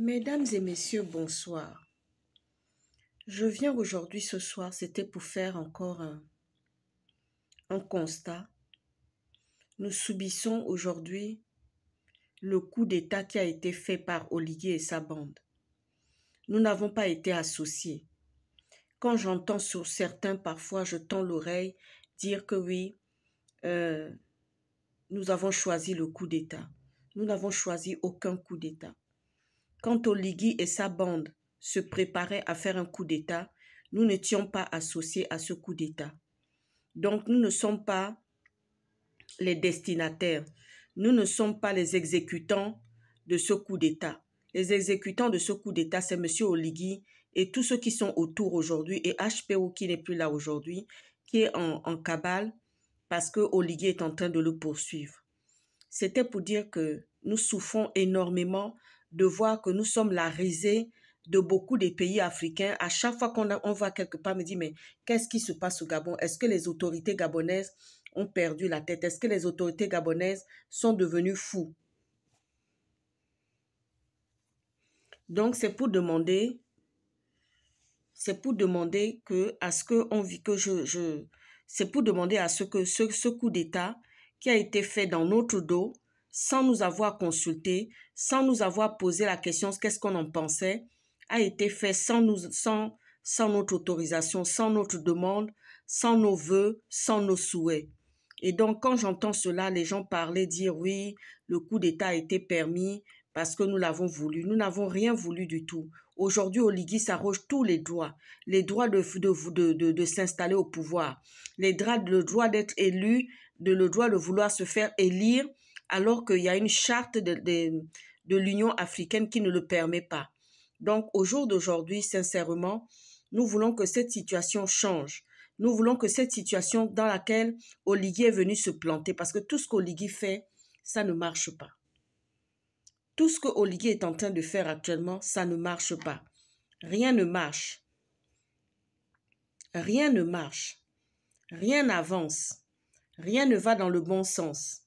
Mesdames et messieurs, bonsoir. Je viens aujourd'hui, ce soir, c'était pour faire encore un constat. Nous subissons aujourd'hui le coup d'État qui a été fait par Oligui et sa bande. Nous n'avons pas été associés. Quand j'entends sur certains, parfois, je tends l'oreille dire que oui, nous avons choisi le coup d'État. Nous n'avons choisi aucun coup d'État. Quand Oligui et sa bande se préparaient à faire un coup d'État, nous n'étions pas associés à ce coup d'État. Donc, nous ne sommes pas les destinataires. Nous ne sommes pas les exécutants de ce coup d'État. Les exécutants de ce coup d'État, c'est M. Oligui et tous ceux qui sont autour aujourd'hui, et HPO qui n'est plus là aujourd'hui, qui est en cabale parce que Oligui est en train de le poursuivre. C'était pour dire que nous souffrons énormément de voir que nous sommes la risée de beaucoup des pays africains. À chaque fois qu'on va quelque part, me dit, mais qu'est-ce qui se passe au Gabon? Est-ce que les autorités gabonaises ont perdu la tête? Est-ce que les autorités gabonaises sont devenues fous? Donc, c'est pour demander que, à ce que on vit que c'est pour demander à ce que ce coup d'État qui a été fait dans notre dos, sans nous avoir consulté, sans nous avoir posé la question qu'est-ce qu'on en pensait, a été fait sans notre autorisation, sans notre demande, sans nos vœux, sans nos souhaits. Et donc, quand j'entends cela, les gens parler, dire oui, le coup d'État a été permis parce que nous l'avons voulu. Nous n'avons rien voulu du tout. Aujourd'hui, Oligui s'arroge tous les droits de s'installer au pouvoir, le droit d'être élu, le droit de vouloir se faire élire, alors qu'il y a une charte de l'Union africaine qui ne le permet pas. Donc, au jour d'aujourd'hui, sincèrement, nous voulons que cette situation change. Nous voulons que cette situation dans laquelle Oligui est venu se planter, parce que tout ce qu'Oligui fait, ça ne marche pas. Tout ce que Oligui est en train de faire actuellement, ça ne marche pas. Rien ne marche. Rien ne marche. Rien n'avance. Rien ne va dans le bon sens.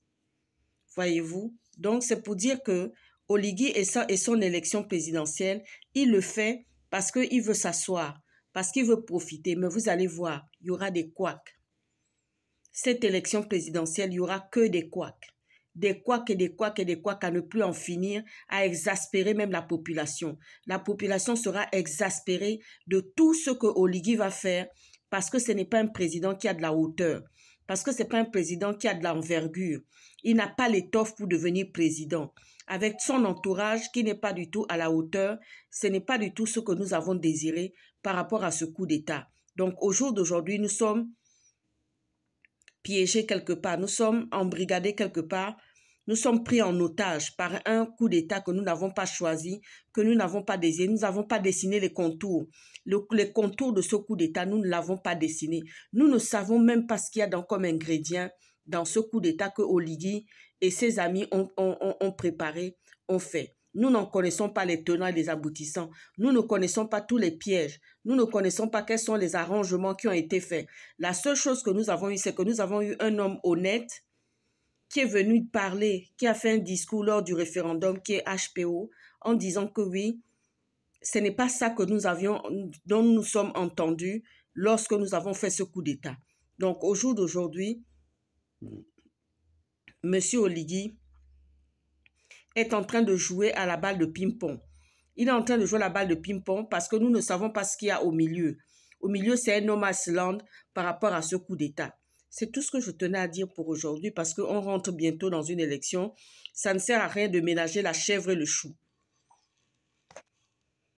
Voyez-vous? Donc, c'est pour dire que Oligui et son élection présidentielle, il le fait parce qu'il veut s'asseoir, parce qu'il veut profiter. Mais vous allez voir, il y aura des couacs. Cette élection présidentielle, il n'y aura que des couacs. Des couacs et des couacs et des couacs à ne plus en finir, à exaspérer même la population. La population sera exaspérée de tout ce que Oligui va faire parce que ce n'est pas un président qui a de la hauteur, parce que ce n'est pas un président qui a de l'envergure. Il n'a pas l'étoffe pour devenir président. Avec son entourage qui n'est pas du tout à la hauteur, ce n'est pas du tout ce que nous avons désiré par rapport à ce coup d'État. Donc au jour d'aujourd'hui, nous sommes piégés quelque part, nous sommes embrigadés quelque part, nous sommes pris en otage par un coup d'État que nous n'avons pas choisi, que nous n'avons pas désiré, nous n'avons pas dessiné les contours. Les contours de ce coup d'État, nous ne l'avons pas dessiné. Nous ne savons même pas ce qu'il y a comme ingrédient dans ce coup d'État que Oligui et ses amis ont préparé, ont fait. Nous n'en connaissons pas les tenants et les aboutissants. Nous ne connaissons pas tous les pièges. Nous ne connaissons pas quels sont les arrangements qui ont été faits. La seule chose que nous avons eue, c'est que nous avons eu un homme honnête qui est venu parler, qui a fait un discours lors du référendum, qui est HPO, en disant que oui, ce n'est pas ça que dont nous sommes entendus lorsque nous avons fait ce coup d'État. Donc, au jour d'aujourd'hui, M. Oligui est en train de jouer à la balle de ping-pong. Il est en train de jouer à la balle de ping-pong parce que nous ne savons pas ce qu'il y a au milieu. Au milieu, c'est un no man's land par rapport à ce coup d'État. C'est tout ce que je tenais à dire pour aujourd'hui parce qu'on rentre bientôt dans une élection. Ça ne sert à rien de ménager la chèvre et le chou.